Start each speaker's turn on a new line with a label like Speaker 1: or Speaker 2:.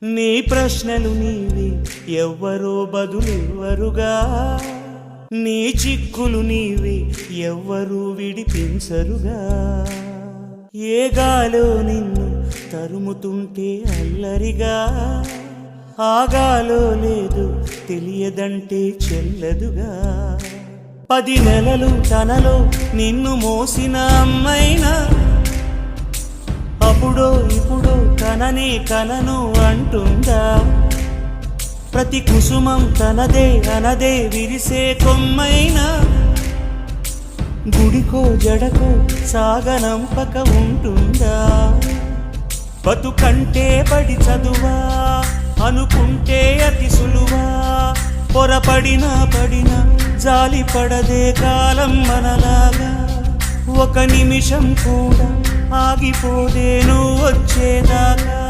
Speaker 1: నీ ప్రశ్నలు నీవి ఎవ్వరో బదులెవ్వరుగా, నీ చిక్కులు నీవి ఎవ్వరూ విడిపించరుగా. ఏ గాలో నిన్ను తరుముతుంటే అల్లరిగా, ఆగాలో లేదు తెలియదంటే చెల్లదుగా. 10 నెలలు తనలో నిన్ను మోసిన అమ్మైనా, అప్పుడో ఇప్పుడో కననే కనను అంటుందా. ప్రతి కుసుమం తనదే అనదే విరిసే కొమ్మైనా, గుడికో జడకో సాగనంపక ఉంటుందా. బతుకంటే పడి చదువా అనుకుంటే అతి సులువా, పొరపడినా పడినా జాలి పడదే కాలం మనలాగా. ఒక నిమిషం కూడా ఆగిపోదే నువ్వు వచ్చేదాకా.